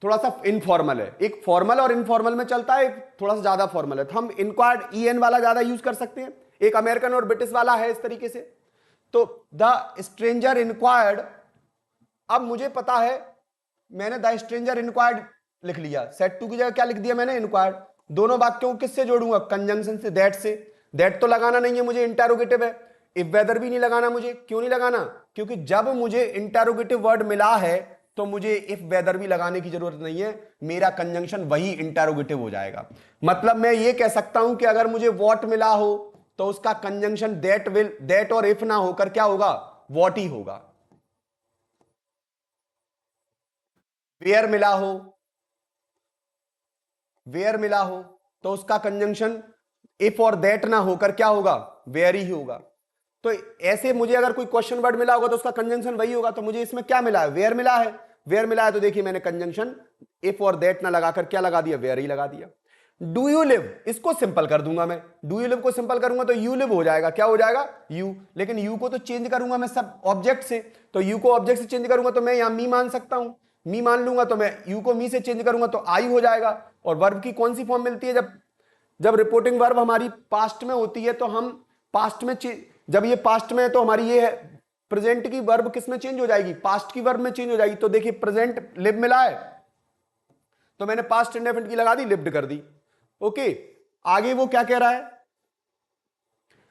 थोड़ा सा इनफॉर्मल है, एक फॉर्मल और इनफॉर्मल में चलता है, एक थोड़ा सा ज्यादा फॉर्मल है, तो हम इंक्वायर्ड ईएन वाला ज्यादा यूज कर सकते हैं, एक अमेरिकन और ब्रिटिश वाला है इस तरीके से। तो द स्ट्रेंजर इंक्वायर्ड, अब मुझे पता है, मैंने द स्ट्रेंजर इंक्वायर्ड लिख लिया, सेट टू की जगह क्या लिख दिया मैंने, इंक्वायर्ड। दोनों वाक्यों को किससे जोड़ूंगा, कंजंक्शन से, दैट से। दैट तो लगाना नहीं है मुझे, इंटेरोगेटिव है। इफ वेदर भी नहीं लगाना मुझे, क्यों नहीं लगाना, क्योंकि जब मुझे इंटेरोगेटिव वर्ड मिला है तो मुझे इफ वेदर भी लगाने की जरूरत नहीं है, मेरा कंजंक्शन वही इंटेरोगेटिव हो जाएगा। मतलब मैं ये कह सकता हूं कि अगर मुझे वॉट मिला हो तो उसका कंजंक्शन दैट विल, दैट और इफ ना होकर क्या होगा, वॉट ही होगा। वेयर मिला हो, वेयर मिला हो तो उसका कंजंक्शन इफ और दैट ना होकर क्या होगा, वेयर ही होगा। तो ऐसे मुझे अगर कोई क्वेश्चन वर्ड मिला होगा तो उसका कंजंक्शन वही होगा। तो मुझे इसमें क्या मिला है, वेयर मिला है, वेयर मिला है, तो देखिए मैंने कंजंक्शन इफ और दैट ना लगाकर क्या लगा दिया, वेयर ही लगा दिया। डू यू लिव, इसको सिंपल कर दूंगा मैं, डू यू लिव को सिंपल करूंगा तो यू लिव हो जाएगा, क्या हो जाएगा, यू। लेकिन यू को तो चेंज करूंगा मैं सब ऑब्जेक्ट से, तो यू को ऑब्जेक्ट से चेंज करूंगा तो मैं यहां मी मान सकता हूं, मी मान लूंगा, तो मैं यू को मी से चेंज करूंगा तो आई हो जाएगा। और वर्ब की कौन सी फॉर्म मिलती है, जब रिपोर्टिंग वर्ब हमारी पास्ट में होती है तो हम पास्ट में, जब ये पास्ट में है तो हमारी ये है प्रेजेंट की वर्ब किस में चेंज हो जाएगी, पास्ट की वर्ब में चेंज हो जाएगी। तो देखिए प्रेजेंट लिव मिला है तो मैंने पास्ट इंडेफिनिट की लगा दी, लिव्ड कर दी। ओके आगे वो क्या कह रहा है,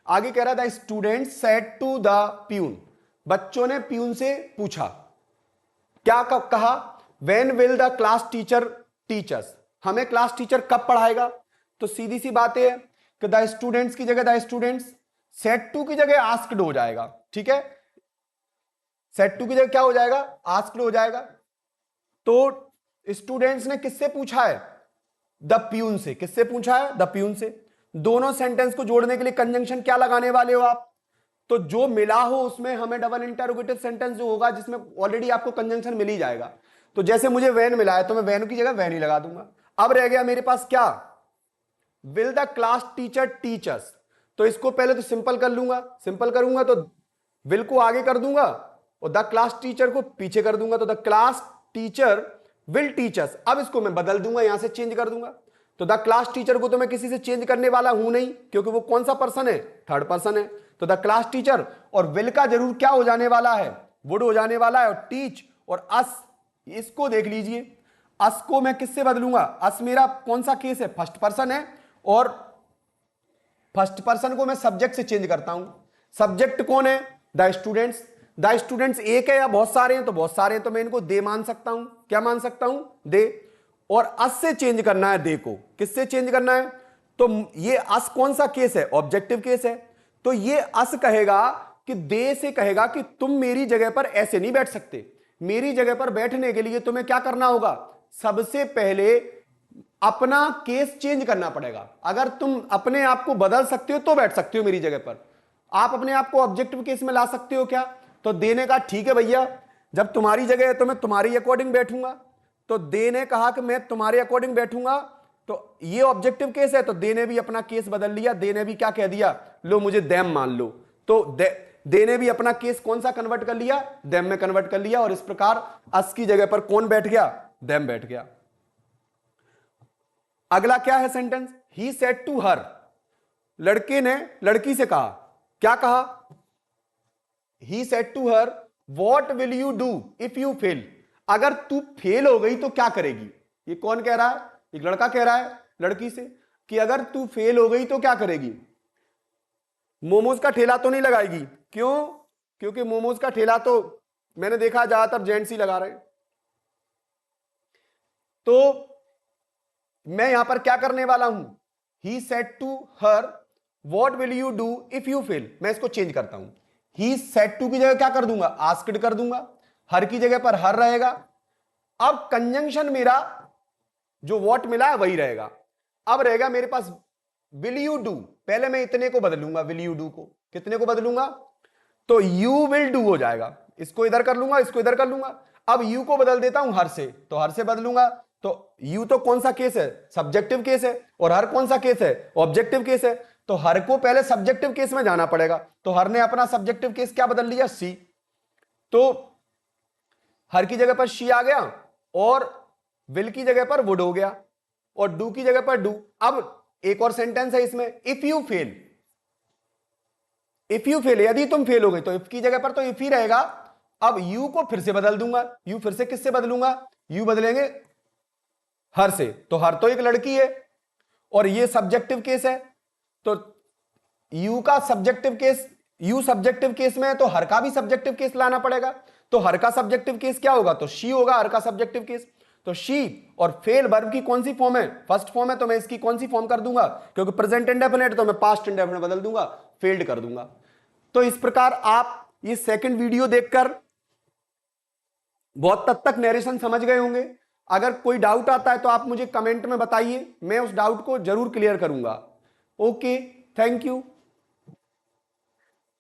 आगे कह रहा है the student said to the peon, बच्चों ने प्यून से पूछा, क्या कब कहा, when will the class teacher teach us, हमें क्लास टीचर कब पढ़ाएगा। तो सीधी सी बात है कि द स्टूडेंट्स की जगह द स्टूडेंट्स, सेट टू की जगह आस्क्ड हो जाएगा, ठीक है, सेट टू की जगह क्या हो जाएगा, आस्क्ड हो जाएगा। तो स्टूडेंट्स ने किससे पूछा है, द प्यून से, किससे पूछा है, द प्यून से। दोनों सेंटेंस को जोड़ने के लिए कंजंक्शन क्या लगाने वाले हो आप, तो जो मिला हो उसमें हमें डबल इंटरोगेटिव सेंटेंस जो होगा जिसमें ऑलरेडी आपको कंजंक्शन मिल ही जाएगा। तो जैसे मुझे वैन मिला है तो मैं वैन की जगह वैन ही लगा दूंगा। अब रह गया मेरे पास क्या, will the class teacher teach अस, तो इसको पहले तो सिंपल कर लूंगा, सिंपल करूंगा तो विल को आगे कर दूंगा और द क्लास टीचर को पीछे कर दूंगा, तो the class teacher will teach us. अब इसको मैं बदल दूंगा, यहां से चेंज कर दूंगा, तो द क्लास टीचर को तो मैं किसी से चेंज करने वाला हूं नहीं क्योंकि वो कौन सा पर्सन है, थर्ड पर्सन है। तो द क्लास टीचर और विल का जरूर क्या हो जाने वाला है, वुड हो जाने वाला है, और टीच और अस, इसको देख लीजिए, अस को मैं किससे बदलूंगा, अस मेरा कौन सा केस है, फर्स्ट पर्सन है, और फर्स्ट पर्सन को मैं सब्जेक्ट से चेंज करता हूं। सब्जेक्ट कौन है, द स्टूडेंट्स। द स्टूडेंट्स एक है या बहुत सारे हैं, तो बहुत सारे हैं तो मैं इनको दे मान सकता हूं, क्या मान सकता हूं, दे। और अस से चेंज करना है दे को, किससे चेंज करना है, तो ये अस कौन सा केस है, ऑब्जेक्टिव केस है। तो ये अस कहेगा कि दे से कहेगा कि तुम मेरी जगह पर ऐसे नहीं बैठ सकते, मेरी जगह पर बैठने के लिए तुम्हें क्या करना होगा, सबसे पहले अपना केस चेंज करना पड़ेगा। अगर तुम अपने आप को बदल सकते हो तो बैठ सकते हो मेरी जगह पर, आप अपने आप को ऑब्जेक्टिव केस में ला सकते हो क्या, तो देने का ठीक है भैया, जब तुम्हारी जगह है तो मैं तुम्हारी अकॉर्डिंग बैठूंगा। तो दे ने कहा कि मैं तुम्हारे अकॉर्डिंग बैठूंगा, तो ये ऑब्जेक्टिव केस है, तो दे ने भी अपना केस बदल लिया, दे ने भी क्या कह दिया, लो मुझे देम मान लो। तो दे ने भी अपना केस कौन सा कन्वर्ट कर लिया, देम में कन्वर्ट कर लिया, और इस प्रकार अस की जगह पर कौन बैठ गया, देम बैठ गया। अगला क्या है sentence, he said to her, लड़के ने लड़की से कहा, क्या कहा, he said to her what will you do if you fail, अगर तू फेल हो गई तो क्या करेगी। ये कौन कह रहा है, एक लड़का कह रहा है लड़की से कि अगर तू फेल हो गई तो क्या करेगी, मोमोज का ठेला तो नहीं लगाएगी, क्यों, क्योंकि मोमोज का ठेला तो मैंने देखा ज्यादातर जेंट्स ही लगा रहे हैं। तो मैं यहां पर क्या करने वाला हूं, he said to her what will you do if you fail, मैं इसको चेंज करता हूं, ही सेड टू की जगह क्या कर दूंगा, आस्क्ड कर दूंगा, हर की जगह पर हर रहेगा। अब कंजंक्शन मेरा जो व्हाट मिला है वही रहेगा। अब रहेगा मेरे पास विल यू डू, पहले मैं इतने को बदलूंगा, विल यू डू को, कितने को बदलूंगा, तो यू विल डू हो जाएगा, इसको इधर कर लूंगा, इसको इधर कर लूंगा। अब यू को बदल देता हूं हर से, तो हर से बदलूंगा, तो यू तो कौन सा केस है, सब्जेक्टिव केस है, और हर कौन सा केस है, ऑब्जेक्टिव केस है, तो हर को पहले सब्जेक्टिव केस में जाना पड़ेगा, तो हर ने अपना सब्जेक्टिव केस क्या बदल लिया, सी, तो हर की जगह पर शी आ गया, और विल की जगह पर वुड हो गया, और डू की जगह पर डू। अब एक और सेंटेंस है इसमें, if you fail, if you fail, यदि तुम फेल हो गए, तो इफ की जगह पर तो इफ ही रहेगा। अब यू को फिर से बदल दूंगा, यू फिर से किससे बदलूंगा, यू बदलेंगे हर से, तो हर तो एक लड़की है, और ये सब्जेक्टिव केस है, तो यू का subjective case, you subjective case में है, तो हर का भी सब्जेक्टिव केस लाना पड़ेगा, तो हर का सब्जेक्टिव केस क्या होगा, तो शी होगा हर का सब्जेक्टिव केस। तो शी और फेल वर्ब की कौन सी फॉर्म है, फर्स्ट फॉर्म है, तो मैं इसकी कौन सी फॉर्म कर दूंगा, क्योंकि प्रेजेंट इंडेफिनिट, तो मैं पास्ट इंडेफिनिट बदल दूंगा, फेल्ड कर दूंगा। तो इस प्रकार आप ये सेकंड वीडियो देखकर बहुत तक नरेशन समझ गए होंगे। अगर कोई डाउट आता है तो आप मुझे कमेंट में बताइए, मैं उस डाउट को जरूर क्लियर करूंगा। Okay, thank you.